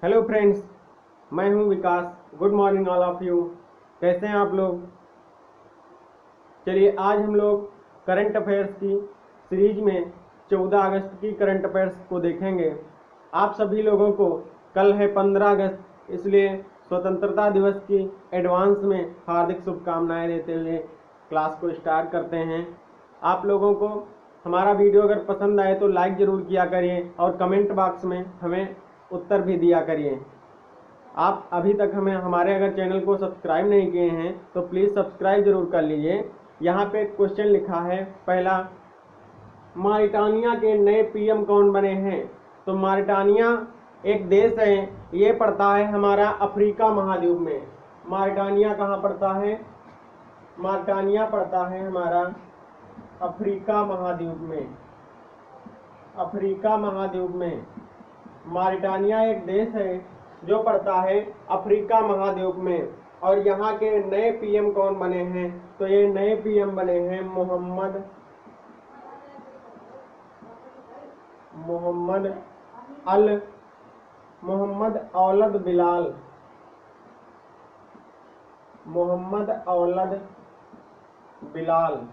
Hello friends, मैं हूं Vikas. Good morning all of you. कैसे हैं आप लोग? चलिए आज हम लोग करंट अफेयर्स की सीरीज में 14 अगस्त की करंट अफेयर्स को देखेंगे। आप सभी लोगों को कल है 15 अगस्त, इसलिए स्वतंत्रता दिवस की एडवांस में हार्दिक शुभकामनाएं देते हुए क्लास को स्टार्ट करते हैं। आप लोगों को हमारा वीडियो अगर पसंद आए तो लाइक ज़रूर किया करिए और कमेंट बॉक्स में हमें उत्तर भी दिया करिए। आप अभी तक हमें हमारे अगर चैनल को सब्सक्राइब नहीं किए हैं तो प्लीज़ सब्सक्राइब जरूर कर लीजिए। यहाँ पे क्वेश्चन लिखा है पहला, मॉरिटानिया के नए पीएम कौन बने हैं? तो मॉरिटानिया एक देश है, ये पड़ता है हमारा अफ्रीका महाद्वीप में। मॉरिटानिया कहाँ पड़ता है? मॉरिटानिया पड़ता है हमारा अफ्रीका महाद्वीप में। अफ्रीका महाद्वीप में मॉरिटानिया एक देश है जो पड़ता है अफ्रीका महाद्वीप में। और यहाँ के नए पीएम कौन बने हैं? तो ये नए पीएम बने हैं मोहम्मद औलद बिलाल। मोहम्मद औलद बिलाल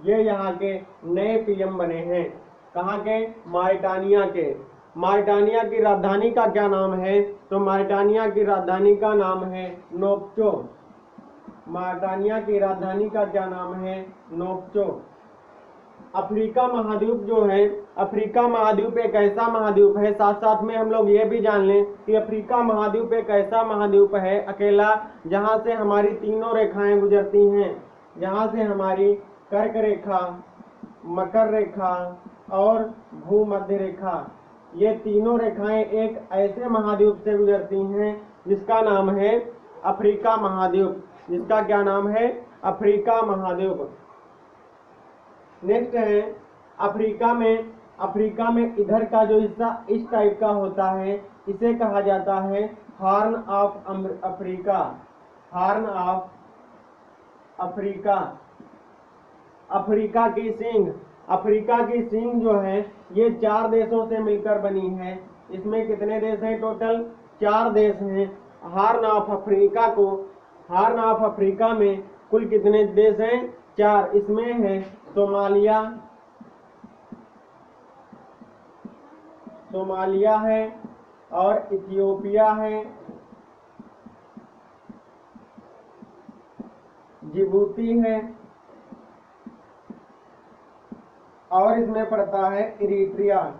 ये यहाँ के नए पीएम बने हैं। कहाँ के? मॉरिटानिया के। मॉरिटानिया की राजधानी का क्या नाम है? तो मॉरिटानिया की राजधानी का नाम है नोक्चो। मॉरिटानिया की राजधानी का क्या नाम है? नोक्चो। अफ्रीका महाद्वीप जो है, अफ्रीका महाद्वीप एक ऐसा महाद्वीप है, साथ साथ में हम लोग ये भी जान लें कि अफ्रीका महाद्वीप एक ऐसा महाद्वीप है अकेला जहाँ से हमारी तीनों रेखाएं गुजरती हैं। जहाँ से हमारी कर्क रेखा, मकर रेखा और भूमध्य रेखा, ये तीनों रेखाएं एक ऐसे महाद्वीप से गुजरती हैं जिसका नाम है अफ्रीका महाद्वीप। जिसका क्या नाम है? अफ्रीका महाद्वीप। नेक्स्ट है अफ्रीका में इधर का जो हिस्सा इस टाइप का होता है इसे कहा जाता है horn of Africa. Horn of Africa. Africa की सींग जो है ये 4 देशों से मिलकर बनी है। इसमें कितने देश हैं? टोटल 4 देश हैं। हॉर्न ऑफ अफ्रीका में कुल कितने देश हैं? 4। इसमें है सोमालिया है और इथियोपिया है, जिबूती है और इसमें पड़ता है इरिट्रिया।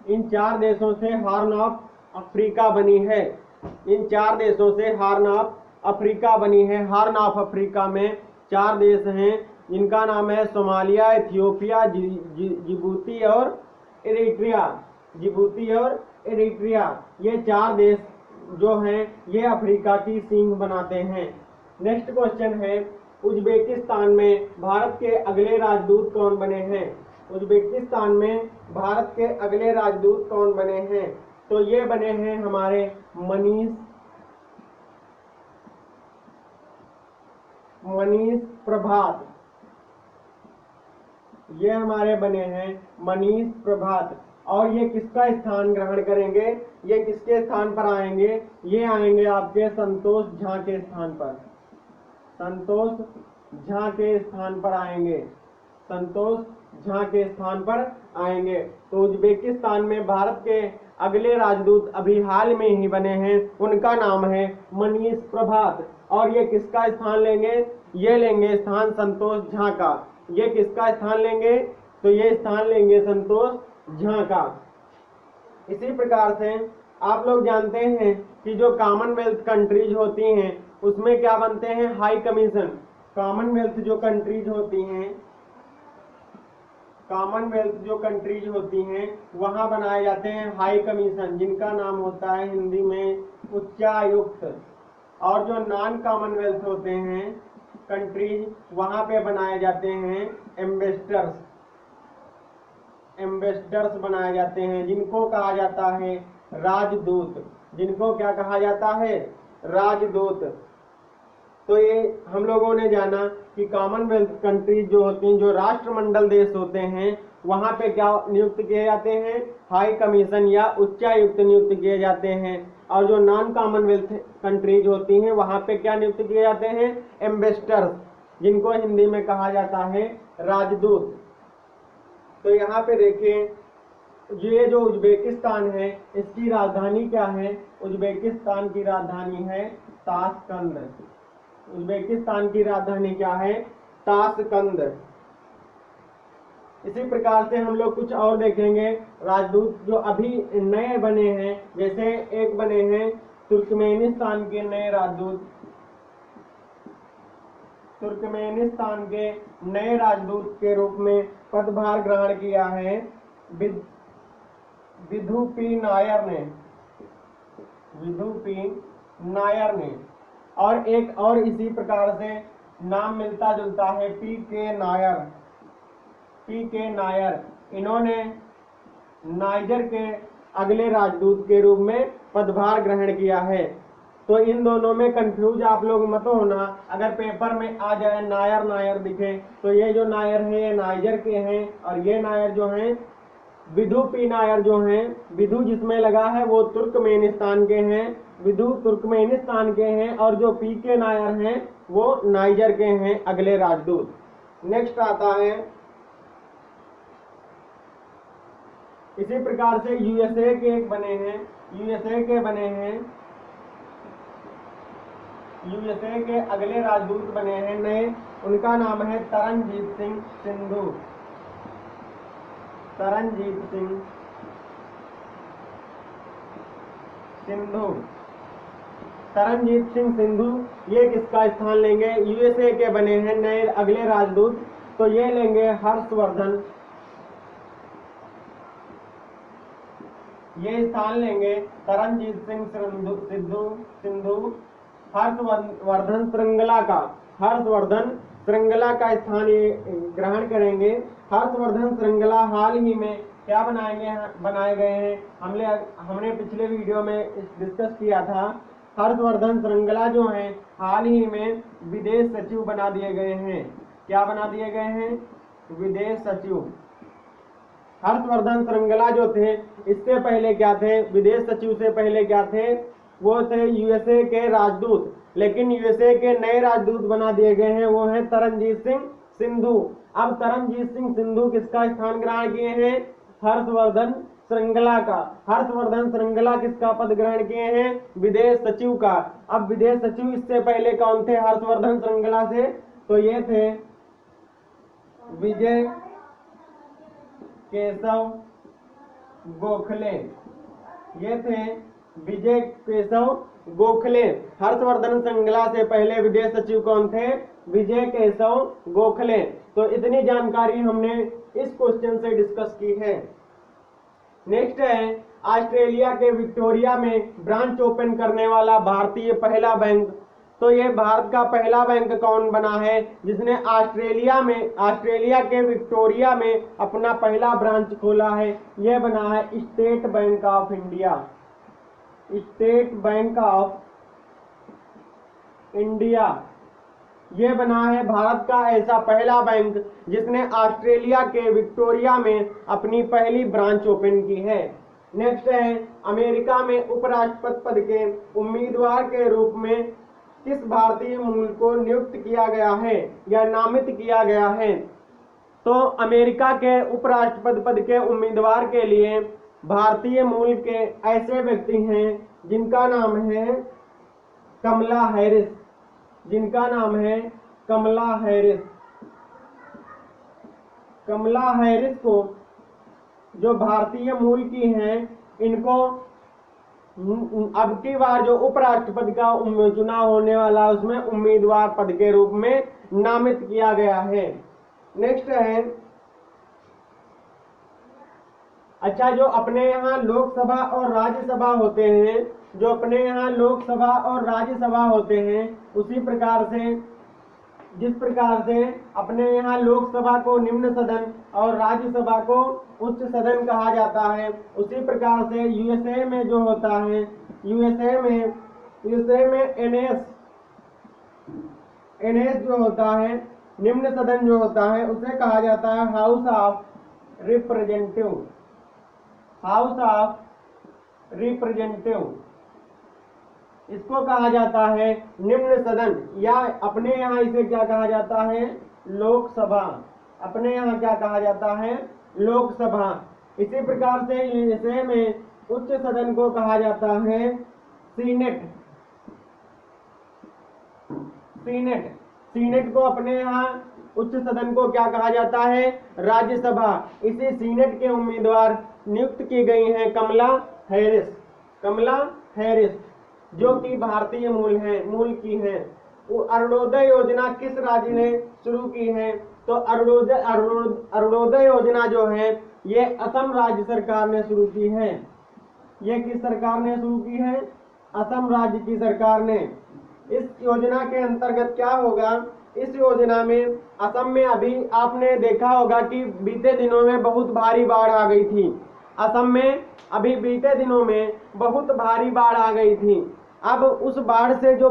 इन 4 देशों से हॉर्न ऑफ अफ्रीका बनी है। इन 4 देशों से हॉर्न ऑफ अफ्रीका बनी है। हॉर्न ऑफ अफ्रीका में 4 देश हैं जिनका नाम है सोमालिया, इथियोपिया, जिबूती और इरिट्रिया। ये 4 देश जो हैं ये अफ्रीका की सींग बनाते हैं। नेक्स्ट क्वेश्चन है, उज्बेकिस्तान में भारत के अगले राजदूत कौन बने हैं? उज्बेकिस्तान में भारत के अगले राजदूत कौन बने हैं? तो ये बने हैं हमारे मनीष प्रभात। ये हमारे बने हैं मनीष प्रभात। और ये किसका स्थान ग्रहण करेंगे? ये किसके स्थान पर आएंगे? ये आएंगे आपके संतोष झा के स्थान पर। संतोष झा के स्थान पर आएंगे। संतोष झा के स्थान पर आएंगे। तो उज्बेकिस्तान में भारत के अगले राजदूत अभी हाल में ही बने हैं, उनका नाम है मनीष प्रभात। और ये किसका स्थान लेंगे? ये लेंगे स्थान संतोष झा का। ये किसका स्थान लेंगे? तो ये स्थान लेंगे संतोष झा का। इसी प्रकार से आप लोग जानते हैं कि जो कॉमनवेल्थ कंट्रीज होती हैं उसमें क्या बनते हैं? High commission. कॉमनवेल्थ जो कंट्रीज होती हैं वहां बनाए जाते हैं हाई कमीशन, जिनका नाम होता है हिंदी में उच्चायुक्त। और जो नॉन कॉमनवेल्थ होते हैं कंट्रीज वहां पे बनाए जाते हैं एम्बेसडर्स बनाए जाते हैं, जिनको कहा जाता है राजदूत। जिनको क्या कहा जाता है? राजदूत। तो ये हम लोगों ने जाना कि कॉमनवेल्थ कंट्रीज जो होती हैं, जो राष्ट्रमंडल देश होते हैं, वहाँ पे क्या नियुक्त किए जाते हैं, हाई कमीशन या उच्चायुक्त नियुक्त किए जाते हैं। और जो नॉन कॉमनवेल्थ कंट्रीज होती हैं वहाँ पे क्या नियुक्त किए जाते हैं, एम्बेसडर्स, जिनको हिंदी में कहा जाता है राजदूत। तो यहाँ पे देखिए, ये जो उज्बेकिस्तान है इसकी राजधानी क्या है, उज्बेकिस्तान की राजधानी है ताशकंद। उज्बेकिस्तान की राजधानी क्या है, ताशकंद। इसी प्रकार से हम लोग कुछ और देखेंगे राजदूत जो अभी नए बने हैं। जैसे एक बने हैं तुर्कमेनिस्तान के नए राजदूत। तुर्कमेनिस्तान के नए राजदूत के रूप में पदभार ग्रहण किया है विधु पी नायर ने, विधु पी नायर ने। और एक और इसी प्रकार से नाम मिलता जुलता है पी के नायर, पी के नायर। इन्होंने नाइजर के अगले राजदूत के रूप में पदभार ग्रहण किया है। तो इन दोनों में कंफ्यूज आप लोग मत होना, अगर पेपर में आ जाए नायर नायर दिखे तो ये जो नायर है ये नाइजर के हैं, और ये नायर जो हैं विधु पी नायर जो हैं, विधु जिसमें लगा है वो तुर्कमेनिस्तान के हैं, विधु तुर्कमेनिस्तान के हैं, और जो पी के नायर हैं वो नाइजर के हैं अगले राजदूत। नेक्स्ट आता है, इसी प्रकार से यूएसए के एक बने हैं, यूएसए के बने हैं, यूएसए के अगले राजदूत बने हैं नए, उनका नाम है तरनजीत सिंह सिंधु, तरनजीत सिंह सिंधु। तरनजीत सिंह सिंधु ये किसका स्थान लेंगे, यूएसए के बने हैं नए अगले राजदूत, तो ये लेंगे हर्षवर्धन, ये स्थान लेंगे तरनजीत सिंह सिंधु हर्षवर्धन श्रृंगला का, हर्षवर्धन श्रृंगला का स्थान ये ग्रहण करेंगे। हर्षवर्धन श्रृंगला हाल ही में क्या बनाए गए हैं, हमने पिछले वीडियो में डिस्कस किया था। हर्षवर्धन श्रृंगला जो हैं हाल ही में विदेश सचिव बना दिए गए हैं। क्या बना दिए गए हैं, विदेश सचिव। हर्षवर्धन श्रृंगला जो थे इससे पहले क्या थे, विदेश सचिव से पहले क्या थे, वो थे यूएसए के राजदूत, लेकिन यूएसए के नए राजदूत बना दिए गए हैं, वो हैं तरनजीत सिंह सिंधु। अब तरनजीत सिंह सिंधु किसका स्थान ग्रहण किए हैं, हर्षवर्धन श्रृंगला का। हर्षवर्धन श्रृंगला किसका पद ग्रहण किए हैं, विदेश सचिव का। अब विदेश सचिव इससे पहले कौन थे हर्षवर्धन श्रृंगला से, तो ये थे विजय केशव गोखले, ये थे विजय केशव गोखले। हर्षवर्धन श्रृंगला से पहले विदेश सचिव कौन थे, विजय केशव गोखले। तो इतनी जानकारी हमने इस क्वेश्चन से डिस्कस की है। नेक्स्ट है, ऑस्ट्रेलिया के विक्टोरिया में ब्रांच ओपन करने वाला भारतीय पहला बैंक। तो ये भारत का पहला बैंक कौन बना है जिसने ऑस्ट्रेलिया के विक्टोरिया में अपना पहला ब्रांच खोला है, यह बना है state bank of India, state bank of India. यह बना है भारत का ऐसा पहला बैंक जिसने ऑस्ट्रेलिया के विक्टोरिया में अपनी पहली ब्रांच ओपन की है। नेक्स्ट है, अमेरिका में उपराष्ट्रपति पद के उम्मीदवार के रूप में किस भारतीय मूल को नियुक्त किया गया है या नामित किया गया है। तो अमेरिका के उपराष्ट्रपति पद के उम्मीदवार के लिए भारतीय मूल के ऐसे व्यक्ति हैं जिनका नाम है कमला हैरिस, जिनका नाम है कमला हैरिस। कमला हैरिस को जो भारतीय मूल की हैं, इनको अब की बार जो उपराष्ट्रपति का चुनाव होने वाला उसमें उम्मीदवार पद के रूप में नामित किया गया है। नेक्स्ट है, अच्छा, जो अपने यहाँ लोकसभा और राज्यसभा होते हैं, जो अपने यहाँ लोकसभा और राज्यसभा होते हैं, उसी प्रकार से जिस प्रकार से अपने यहाँ लोकसभा को निम्न सदन और राज्यसभा को उच्च सदन कहा जाता है, उसी प्रकार से यूएसए में जो होता है, यूएसए में एनएस जो होता है, निम्न सदन जो होता है, उसे कहा जाता है house of representative, house of representative, इसको कहा जाता है निम्न सदन, या अपने यहाँ इसे क्या कहा जाता है, लोकसभा। अपने यहाँ क्या कहा जाता है, लोकसभा। इसी प्रकार से यूएसए में उच्च सदन को कहा जाता है सीनेट। सीनेट, सीनेट को अपने यहाँ उच्च सदन को क्या कहा जाता है, राज्यसभा। इसी सीनेट के उम्मीदवार नियुक्त की गई हैं कमला हैरिस। कमला हैरिस जो कि भारतीय मूल की हैं। अरुणोदय योजना किस राज्य ने शुरू की है, तो अरुणोदय योजना जो है ये असम राज्य सरकार ने शुरू की है। ये किस सरकार ने शुरू की है, असम राज्य की सरकार ने। इस योजना के अंतर्गत क्या होगा, इस योजना में असम में अभी आपने देखा होगा कि बीते दिनों में बहुत भारी बाढ़ आ गई थी। असम में अभी बीते दिनों में बहुत भारी बाढ़ आ गई थी। अब उस बाढ़ से जो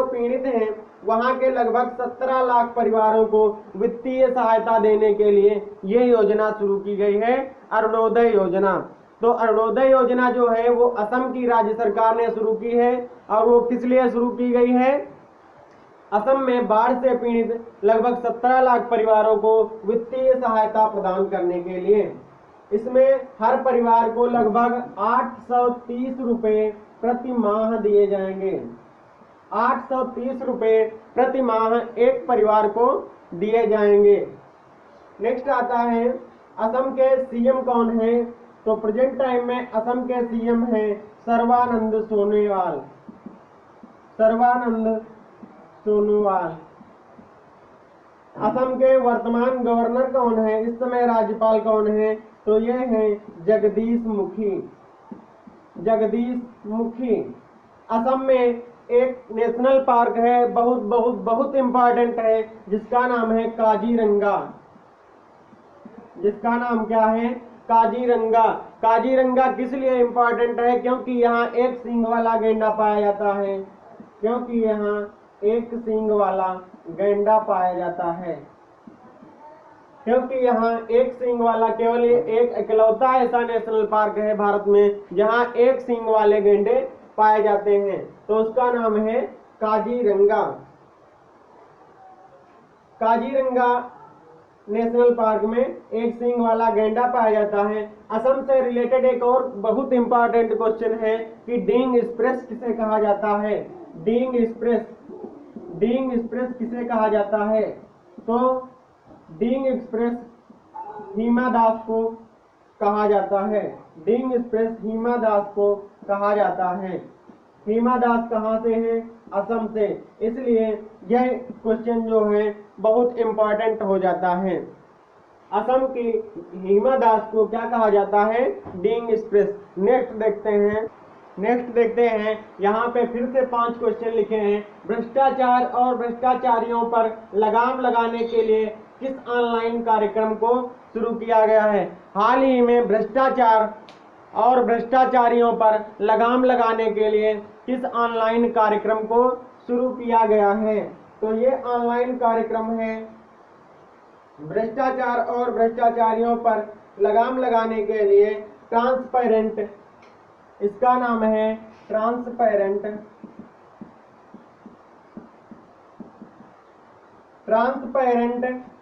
पीड़ित हैं, वहां के लगभग 17 लाख परिवारों को वित्तीय सहायता देने के लिए ये योजना शुरू की गई है, अरुणोदय योजना। तो अरुणोदय योजना जो है वो असम की राज्य सरकार ने शुरू की है, और वो किस लिए शुरू की गई है, असम में बाढ़ से पीड़ित लगभग 17 लाख परिवारों को वित्तीय सहायता प्रदान करने के लिए। इसमें हर परिवार को लगभग 830 रुपए प्रति माह दिए जाएंगे। 830 रुपए प्रति माह एक परिवार को दिए जाएंगे। नेक्स्ट आता है असम के सीएम कौन है, तो प्रेजेंट टाइम में असम के सीएम हैं सर्बानंद सोनोवाल। सर्बानंद सोनोवाल। असम के वर्तमान गवर्नर कौन है, इस समय राज्यपाल कौन है, तो ये हैं जगदीश मुखी। जगदीश मुखी। असम में एक नेशनल पार्क है, बहुत बहुत बहुत इंपॉर्टेंट है, जिसका नाम है काजीरंगा। जिसका नाम क्या है, काजीरंगा। काजीरंगा किस लिए इंपॉर्टेंट है, क्योंकि यहाँ एक सींग वाला गैंडा पाया जाता है। क्योंकि यहाँ एक सींग वाला गैंडा पाया जाता है। क्योंकि यहाँ एक सींग वाला केवल एक इकलौता ऐसा नेशनल पार्क है भारत में जहाँ एक सींग वाले गैंडे पाए जाते हैं, तो उसका नाम है काजीरंगा। काजीरंगा नेशनल पार्क में एक सींग वाला गैंडा पाया जाता है। असम से रिलेटेड एक और बहुत इंपॉर्टेंट क्वेश्चन है कि डीइंग एक्सप्रेस किसे कहा जाता है। डीइंग एक्सप्रेस किसे कहा जाता है, तो डीइंग एक्सप्रेस हिमा दास को कहा जाता है। डीइंग एक्सप्रेस हिमा दास को कहा जाता है। हिमा दास कहाँ से है, असम से, इसलिए यह क्वेश्चन जो है बहुत इंपॉर्टेंट हो जाता है। असम की हिमा दास को क्या कहा जाता है, डीइंग एक्सप्रेस। नेक्स्ट देखते हैं यहाँ पे फिर से 5 क्वेश्चन लिखे हैं। भ्रष्टाचार और भ्रष्टाचारियों पर लगाम लगाने के लिए किस ऑनलाइन कार्यक्रम को शुरू किया गया है। हाल ही में भ्रष्टाचार और भ्रष्टाचारियों पर लगाम लगाने के लिए किस ऑनलाइन कार्यक्रम को शुरू किया गया है, तो ये ऑनलाइन कार्यक्रम है भ्रष्टाचार और भ्रष्टाचारियों पर लगाम लगाने के लिए ट्रांसपेरेंट। इसका नाम है transparent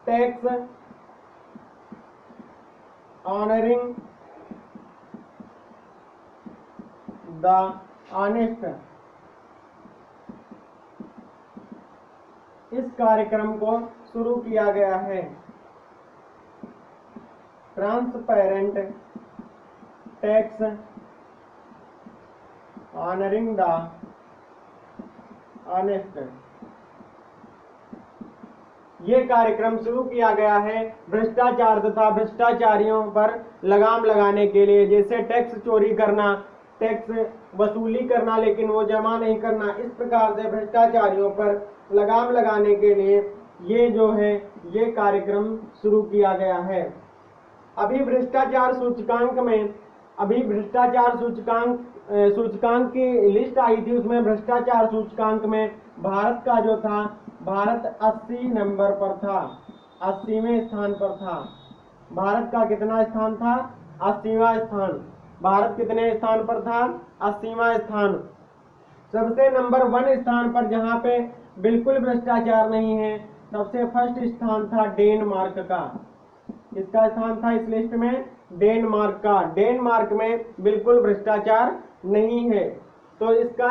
tax honouring the honest. इस कार्यक्रम को शुरू किया गया है। Transparent tax honouring the honest. ये कार्यक्रम शुरू किया गया है भ्रष्टाचार तथा भ्रष्टाचारियों पर लगाम लगाने के लिए, जैसे टैक्स चोरी करना, टैक्स वसूली करना लेकिन वो जमा नहीं करना। इस प्रकार से भ्रष्टाचारियों पर लगाम लगाने के लिए ये जो है ये कार्यक्रम शुरू किया गया है। अभी भ्रष्टाचार सूचकांक की लिस्ट आई थी, उसमें भ्रष्टाचार सूचकांक में भारत का जो था, भारत 80 नंबर पर था। 80वें स्थान पर था। भारत का कितना स्थान था? 80वां स्थान। भारत कितने स्थान पर था? 80वां स्थान। सबसे नंबर 1 स्थान पर जहां पे बिल्कुल भ्रष्टाचार नहीं है, सबसे फर्स्ट स्थान था डेनमार्क का। किसका स्थान था इस लिस्ट में? डेनमार्क का। डेनमार्क में बिल्कुल भ्रष्टाचार नहीं है। तो इसका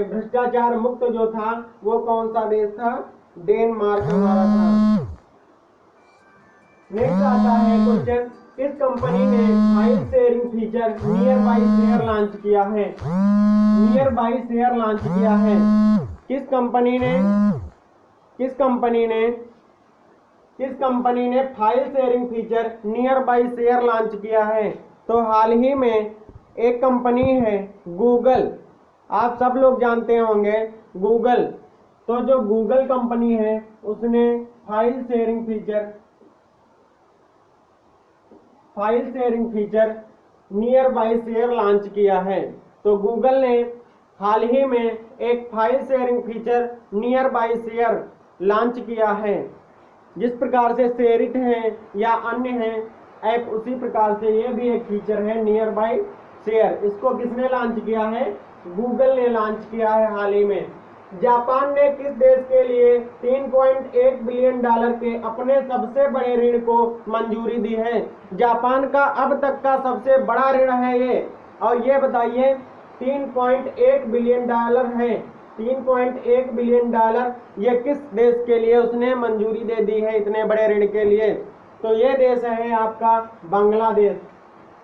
भ्रष्टाचार मुक्त जो था वो कौन सा देश था? डेनमार्क हमारा था। नेक्स्ट आता है क्वेश्चन, किस कंपनी ने file sharing feature near by share launch किया है? नियर बाई शेयर लॉन्च किया है। किस कंपनी ने file sharing feature near by share launch किया है? तो हाल ही में एक कंपनी है गूगल, आप सब लोग जानते होंगे गूगल। तो जो गूगल कंपनी है उसने file sharing feature near by share launch किया है। तो गूगल ने हाल ही में एक file sharing feature near by share launch किया है। जिस प्रकार से शेयरिट है या अन्य हैं ऐप, उसी प्रकार से ये भी एक फीचर है नियर बाई शेयर। इसको किसने लॉन्च किया है? गूगल ने लॉन्च किया है हाल ही में। जापान ने किस देश के लिए 3.1 बिलियन डॉलर के अपने सबसे बड़े ऋण को मंजूरी दी है? जापान का अब तक का सबसे बड़ा ऋण है ये। और ये बताइए 3.1 बिलियन डॉलर है। 3.1 बिलियन डॉलर ये किस देश के लिए उसने मंजूरी दे दी है इतने बड़े ऋण के लिए? तो ये देश है आपका बांग्लादेश।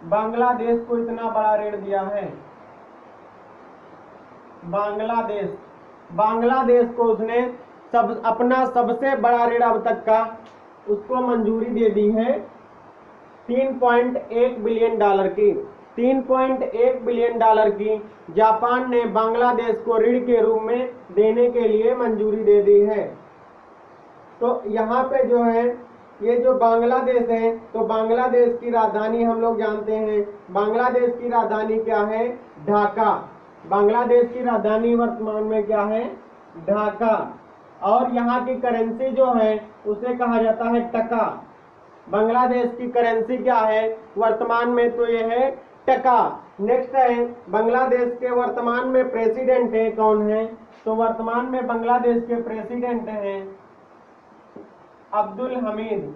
बांग्लादेश को इतना बड़ा ऋण दिया है। बांग्लादेश को उसने अपना सबसे बड़ा ऋण अब तक का उसको मंजूरी दे दी है 3.1 बिलियन डॉलर की। 3.1 बिलियन डॉलर की जापान ने बांग्लादेश को ऋण के रूप में देने के लिए मंजूरी दे दी है। तो यहाँ पे जो है ये जो बांग्लादेश है, तो बांग्लादेश की राजधानी हम लोग जानते हैं। बांग्लादेश की राजधानी क्या है? ढाका। बांग्लादेश की राजधानी वर्तमान में क्या है? ढाका। और यहाँ की करेंसी जो है उसे कहा जाता है टका। बांग्लादेश की करेंसी क्या है वर्तमान में? तो ये है टका। नेक्स्ट है बांग्लादेश के वर्तमान में प्रेसिडेंट है कौन है? तो वर्तमान में बांग्लादेश के प्रेसिडेंट हैं अब्दुल हमीद।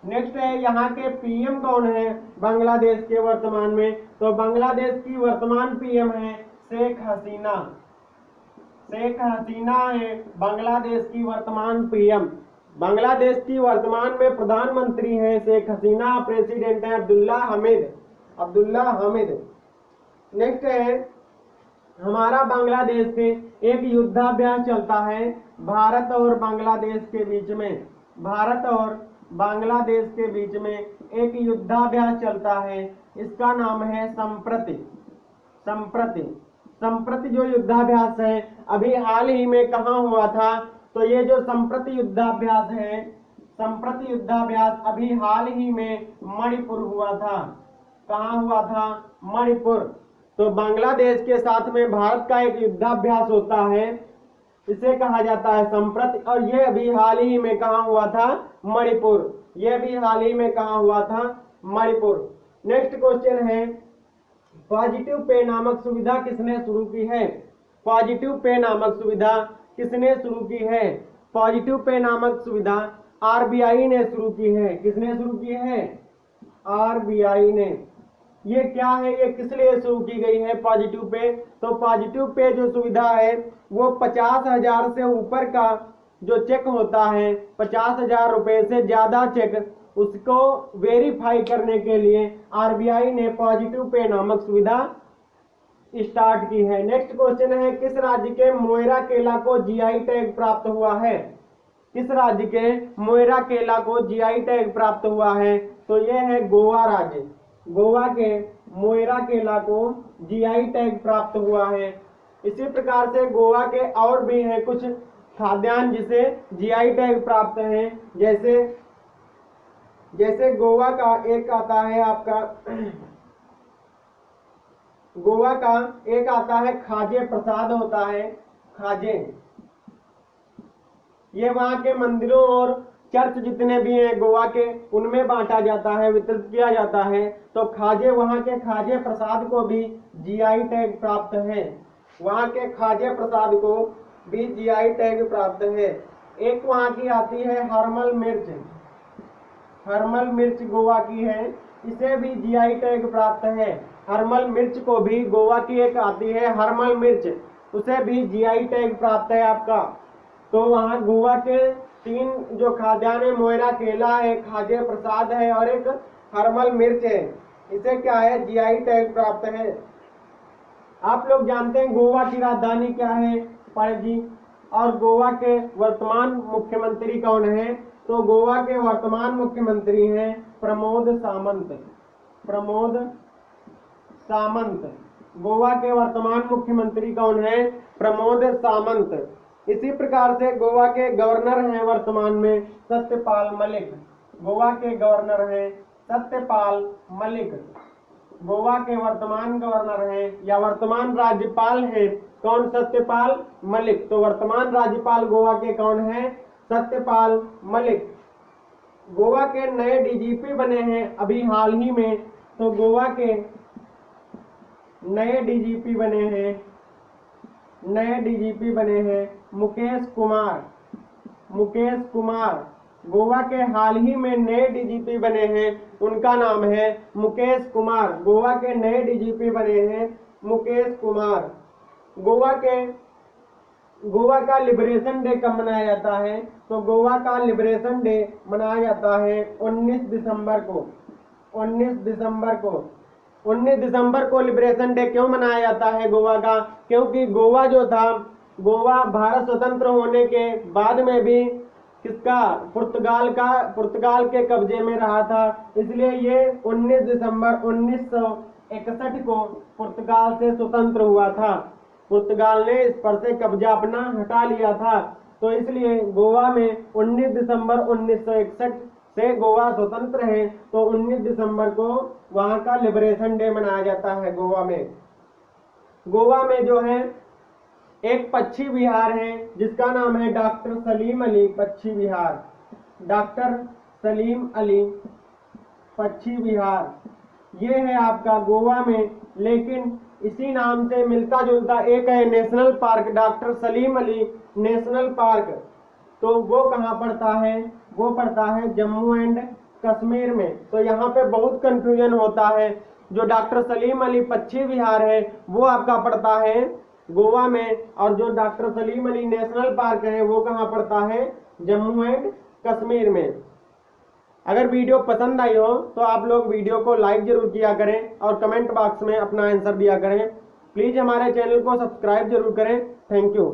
नेक्स्ट है यहाँ के पीएम कौन है बांग्लादेश के वर्तमान में? तो बांग्लादेश की वर्तमान पीएम है शेख हसीना। शेख हसीना है बांग्लादेश की वर्तमान पीएम। बांग्लादेश की वर्तमान में प्रधानमंत्री है शेख हसीना, प्रेसिडेंट है अब्दुल्ला हमीद। नेक्स्ट है हमारा बांग्लादेश से एक युद्धाभ्यास चलता है भारत और बांग्लादेश के बीच में। भारत और बांग्लादेश के बीच में एक युद्धाभ्यास चलता है, इसका नाम है संप्रति जो युद्धाभ्यास है अभी हाल ही में कहाँ हुआ था? तो ये जो संप्रति युद्धाभ्यास है, संप्रति युद्धाभ्यास अभी हाल ही में मणिपुर हुआ था। कहाँ हुआ था? मणिपुर। तो बांग्लादेश के साथ में भारत का एक युद्धाभ्यास होता है, इसे कहा जाता है संप्रति। और ये अभी हाल ही में कहाँ हुआ था? मणिपुर। ये भी हाल ही में कहाँ हुआ था? मणिपुर। नेक्स्ट क्वेश्चन है पॉजिटिव पे नामक सुविधा किसने शुरू की है? पॉजिटिव पे नामक सुविधा किसने शुरू की है? पॉजिटिव पे नामक सुविधा आरबीआई ने शुरू की है। किसने शुरू की है? आरबीआई ने। ये क्या है, ये किस लिए शुरू की गई है पॉजिटिव पे? तो पॉजिटिव पे जो सुविधा है वो 50,000 से ऊपर का जो चेक होता है, 50,000 रुपए से ज्यादा चेक, उसको वेरीफाई करने के लिए आरबीआई ने पॉजिटिव पे नामक सुविधा स्टार्ट की है। नेक्स्ट क्वेश्चन है किस राज्य के मोयरा केला को जीआई टैग प्राप्त हुआ है? किस राज्य के मोयरा केला को जीआई टैग प्राप्त हुआ है? तो यह है गोवा राज्य। गोवा के मोयरा केला को जीआई टैग प्राप्त हुआ है। इसी प्रकार से गोवा के और भी हैं कुछ खाद्यान्न जिसे जीआई टैग प्राप्त हैं, जैसे गोवा का एक आता है आपका गोवा का एक आता है खाजे प्रसाद होता है, खाजे। ये वहाँ के मंदिरों और चर्च जितने भी हैं गोवा के, उनमें बांटा जाता है, वितरित किया जाता है। तो खाजे, वहाँ के खाजे प्रसाद को भी जीआई टैग प्राप्त है। वहाँ के खाजे प्रसाद को भी जीआई टैग प्राप्त है। एक वहाँ की आती है हरमल मिर्च, हरमल मिर्च गोवा की है, इसे भी जीआई टैग प्राप्त है। हरमल मिर्च को भी, गोवा की एक आती है हरमल मिर्च, उसे भी जीआई टैग प्राप्त है आपका। तो वहाँ गोवा के 3 जो खाद्यान्न है, मोयरा केला है, खाजे प्रसाद है और एक हरमल मिर्च है, इसे क्या है, जीआई टैग प्राप्त है। आप लोग जानते हैं गोवा की राजधानी क्या है पणजी, और गोवा के वर्तमान मुख्यमंत्री कौन है? तो गोवा के वर्तमान मुख्यमंत्री हैं प्रमोद सावंत, प्रमोद सावंत। गोवा के वर्तमान मुख्यमंत्री कौन है? प्रमोद सावंत। इसी प्रकार से गोवा के गवर्नर हैं वर्तमान में सत्यपाल मलिक, गोवा के गवर्नर हैं सत्यपाल मलिक। गोवा के वर्तमान गवर्नर हैं या वर्तमान राज्यपाल हैं कौन? सत्यपाल मलिक। तो वर्तमान राज्यपाल गोवा के कौन हैं? सत्यपाल मलिक। गोवा के नए डीजीपी बने हैं अभी हाल ही में। तो गोवा के नए डीजीपी बने हैं, नए डीजीपी बने हैं मुकेश कुमार, मुकेश कुमार। गोवा के हाल ही में नए डीजीपी बने हैं, उनका नाम है मुकेश कुमार। गोवा के नए डीजीपी बने हैं मुकेश कुमार। गोवा का लिबरेशन डे कब मनाया जाता है? तो गोवा का लिबरेशन डे मनाया जाता है 19 दिसंबर को, 19 दिसंबर को। 19 दिसंबर को लिबरेशन डे क्यों मनाया जाता है गोवा का? क्योंकि गोवा जो था, गोवा भारत स्वतंत्र होने के बाद में भी किसका, पुर्तगाल के कब्जे में रहा था, इसलिए ये 19 दिसंबर 1961 को पुर्तगाल से स्वतंत्र हुआ था। पुर्तगाल ने इस पर से कब्जा अपना हटा लिया था, तो इसलिए गोवा में 19 दिसंबर 1961 से गोवा स्वतंत्र है। तो 19 दिसंबर को वहां का लिबरेशन डे मनाया जाता है गोवा में। गोवा में जो है एक पक्षी विहार है जिसका नाम है डॉक्टर सलीम अली पक्षी विहार, डॉक्टर सलीम अली पक्षी विहार, ये है आपका गोवा में। लेकिन इसी नाम से मिलता जुलता एक है national park, doctor Salim Ali national park. तो वो कहाँ पड़ता है? वो पड़ता है जम्मू एंड कश्मीर में। तो यहाँ पे बहुत कंफ्यूजन होता है। जो डॉक्टर सलीम अली पक्षी विहार है वो आपका पड़ता है गोवा में, और जो doctor Salim Ali national park है वो कहाँ पड़ता है? जम्मू एंड कश्मीर में। अगर वीडियो पसंद आई हो तो आप लोग वीडियो को लाइक जरूर किया करें और कमेंट बॉक्स में अपना आंसर दिया करें। प्लीज हमारे चैनल को सब्सक्राइब जरूर करें। Thank you.